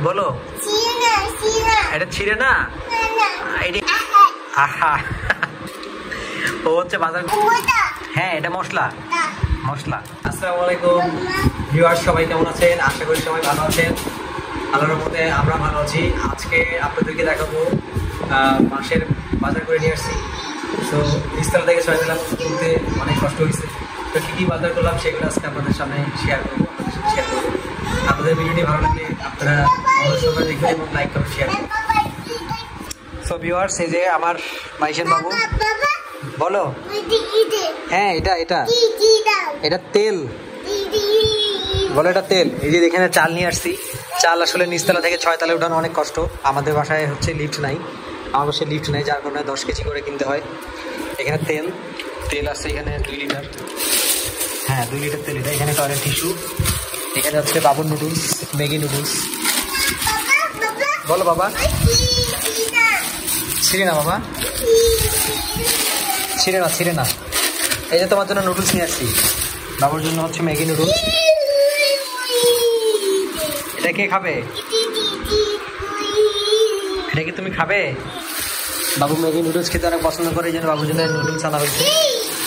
বলো এটা ছিঁড়ে না, আহা ও হচ্ছে বাজার। হ্যাঁ এটা মশলা। আসসালামু আলাইকুম ভিউয়ার্স, সবাই কেমন আছেন? আশা করি সবাই ভালো আছেন। আল্লাহর রহমতে আমরা ভালো আছি। আজকে আপনাদেরকে দেখাবো মাছের বাজার করে নিয়ে আসছি। তো নিচতলা থেকে ছয়তলা তুলতে অনেক কষ্ট হয়েছে। তো কী কী বাজার করলাম সেগুলো আজকে আপনাদের সামনে শেয়ার করবো। আপনাদের ভিডিওটি ভালো লাগলে আপনারা আমাদের সঙ্গে দেখবেন এবং লাইক করবেন, শেয়ার করবেন। সো ভিউয়ার্স, এই যে আমার মাইশেন বাবু। বলো। হ্যাঁ এটা তেল। বলো এটা তেল। এই যে এখানে চাল নিয়ে আসছি। চাল আসলে নিচতলা থেকে ছয়তলা উঠানো অনেক কষ্ট। আমাদের বাসায় হচ্ছে লিফট নাই, আমার বাসায় লিফট নেই, যার কারণে 10 কেজি করে কিনতে হয়। এখানে তেল আসছে এখানে 2 লিটার। হ্যাঁ 2 লিটার তেল এটা। এখানে টয়লেট টিস্যু। এখানে হচ্ছে বাবুর নুডলস, ম্যাগি নুডলস। বলো বাবা। ছিঁড়ে না বাবা, ছিঁড়ে না। এই যে তোমার জন্য নুডলস নিয়ে আসছি। বাবুর জন্য হচ্ছে ম্যাগি নুডলস। এটা কে খাবে? এটা কি তুমি খাবে? বাবু ম্যাগি নুডলস খেতে অনেক পছন্দ করে, এই জন্য বাবুর জন্য নুডলস আনা হয়েছে।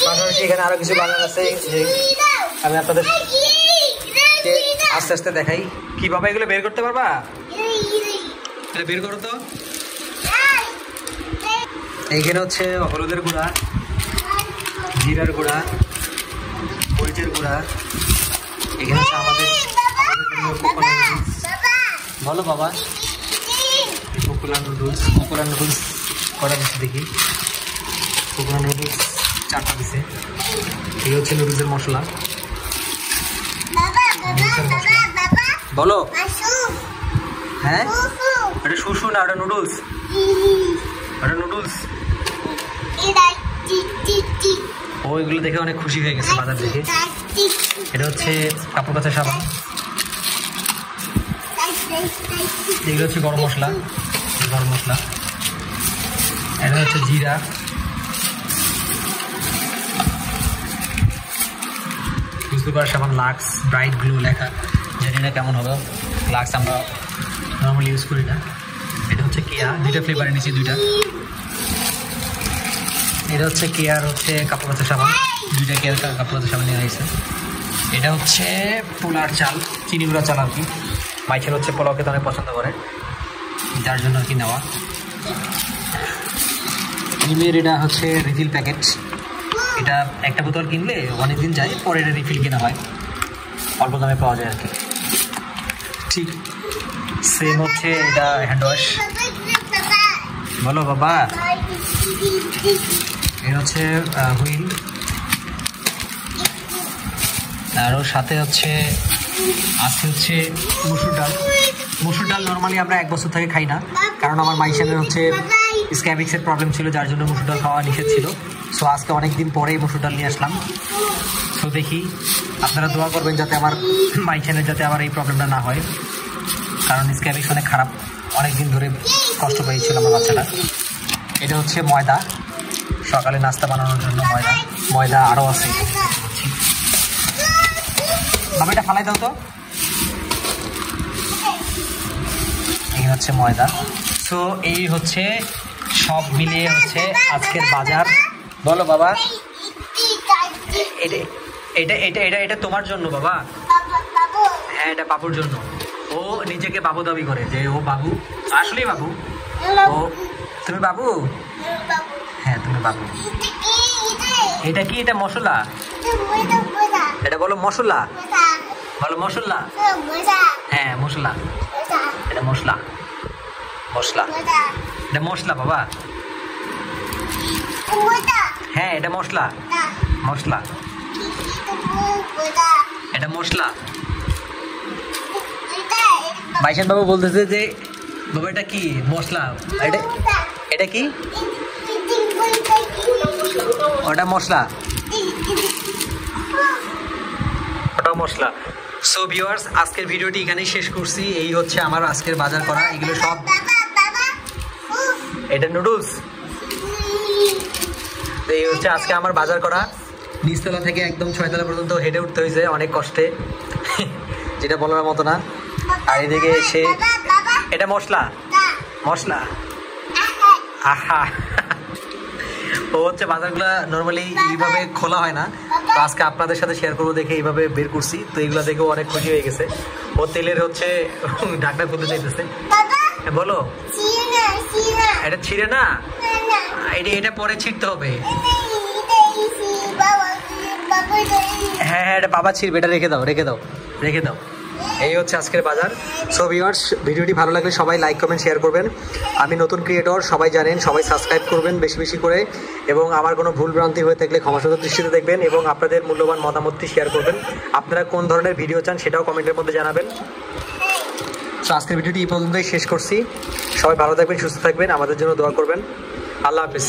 পাশাপাশি এখানে আরো কিছু বাজার আছে, যে আমি আপনাদের আস্তে আস্তে দেখাই। কি বাবা এগুলো বের করতে পারবা? এটা বের করো তো। এইখানে হচ্ছে হলুদের গুঁড়া, জিরার গুঁড়া, মরিচের গুঁড়া। এখানে হচ্ছে আমাদের বলো বাবা। পপুলার নুডলস কটা দিচ্ছে দেখি। পপুলার নুডলস 4টা দিছে। এই হচ্ছে নুডলসের মশলা। বলো। হ্যাঁ এটা শুশু না, ওটা নুডলস। ওইগুলো দেখে অনেক খুশি হয়ে গেছে বাজার থেকে। এটা হচ্ছে কাপড় কাচা সাবান। এগুলো হচ্ছে গরম মশলা। এটা হচ্ছে জিরা। করার সাবান লাক্স ব্রাইট গ্লো লেখা, জানি না কেমন হবে। লাক্স আমরা নর্মালি ইউজ করি না। এটা হচ্ছে কেয়া, 2টা ফ্লেভার এনেছি, 2টা। এটা হচ্ছে কেয়ার হচ্ছে কাপড় কাচা সাবান, 2টা কেয়ার কাপড় কাচা সাবান নিয়ে আসছে। এটা হচ্ছে পোলার চাল, চিনি গুঁড়া চাল আর কি। মাইছের হচ্ছে পোলাও খেতে অনেক পছন্দ করে, যার জন্য আর কি নেওয়া। নিমের এটা হচ্ছে রিফিল প্যাকেট। এটা একটা বোতল কিনলে অনেক দিন যায়, পরে এটা রিফিল কেনা হয়, অল্প দামে পাওয়া যায় আর কি। ঠিক সেম হচ্ছে এটা হ্যান্ড ওয়াশ। বলো বাবা। এটা হচ্ছে হুইল। আর ওর সাথে হচ্ছে মসুর ডাল নর্মালি আমরা 1 বছর থেকে খাই না, কারণ আমার মাইশানের হচ্ছে স্ক্যাবিক্সের প্রবলেম ছিল, যার জন্য মসুর ডাল খাওয়া নিষেধ ছিল। সো আজকে অনেক দিন পরেই মসুর ডাল নিয়ে আসলাম। সো দেখি, আপনারা দোয়া করবেন যাতে আমার মাইশানের যাতে আমার এই প্রবলেমটা না হয়, কারণ স্ক্যাবিক্স অনেক খারাপ, অনেক দিন ধরে কষ্ট পেয়েছিল আমার বাচ্চাটা। এটা হচ্ছে ময়দা, সকালে নাস্তা বানানোর জন্য ময়দা আরও আছে। বাবা এটা ফালাই দাও তো। এই হচ্ছে ময়দা। সো এই হচ্ছে সব মিলিয়ে হচ্ছে আজকের বাজার। বলো বাবা। এটা তোমার জন্য বাবা। হ্যাঁ এটা বাবুর জন্য। ও নিজেকে বাবু দাবি করে যে ও বাবু, আসলেই বাবু। ও তুমি বাবু? হ্যাঁ তুমি বাবু। এটা কি? এটা মশলা। এটা বলো মশলা। বলো মশলা। হ্যাঁ মশলা। এটা মশলা। এটা মশলা বাবা। হ্যাঁ এটা মশলা। এটা মশলা। মাইশান বাবু বলতেছে যে বাবা এটা কি? মশলা। এটা কি? ওটা মশলা। সো ভিউয়ার্স, আজকের ভিডিওটি এখানেই শেষ করছি। এই হচ্ছে আমার আজকের বাজার করা। এগুলো সব, এটা নুডলস। এই হচ্ছে আজকে আমার বাজার করা। নিচতলা থেকে একদম 6তলা পর্যন্ত হেঁটে উঠতে হয়েছে অনেক কষ্টে, যেটা বলার মতো না। আর এদিকে এসে এটা মশলা মশলা আহা ও হচ্ছে বাজারগুলো নর্মালি এইভাবে খোলা হয় না, তো আজকে আপনাদের সাথে শেয়ার করবো দেখে এইভাবে বের করছি। তো এইগুলো দেখেও অনেক খুশি হয়ে গেছে। ও তেলের হচ্ছে ঢাকনা খুলতে চাইতেছে। বলো এটা ছিঁড়ে না, এটা পরে ছিঁড়তে হবে। হ্যাঁ হ্যাঁ এটা বাবা ছিঁড়বে, এটা রেখে দাও রেখে দাও রেখে দাও। এই হচ্ছে আজকের বাজার। সো ভিউয়ার্স, ভিডিওটি ভালো লাগলে সবাই লাইক কমেন্ট শেয়ার করবেন। আমি নতুন ক্রিয়েটর, সবাই জানেন, সবাই সাবস্ক্রাইব করবেন বেশি বেশি করে, এবং আমার কোনো ভুল ভ্রান্তি হয়ে থাকলে ক্ষমাসুন্দর দৃষ্টিতে দেখবেন এবং আপনাদের মূল্যবান মতামতটি শেয়ার করবেন। আপনারা কোন ধরনের ভিডিও চান সেটাও কমেন্টের মধ্যে জানাবেন। সো আজকের ভিডিওটি এই পর্যন্তই শেষ করছি। সবাই ভালো থাকবেন, সুস্থ থাকবেন, আমাদের জন্য দোয়া করবেন। আল্লাহ হাফিজ।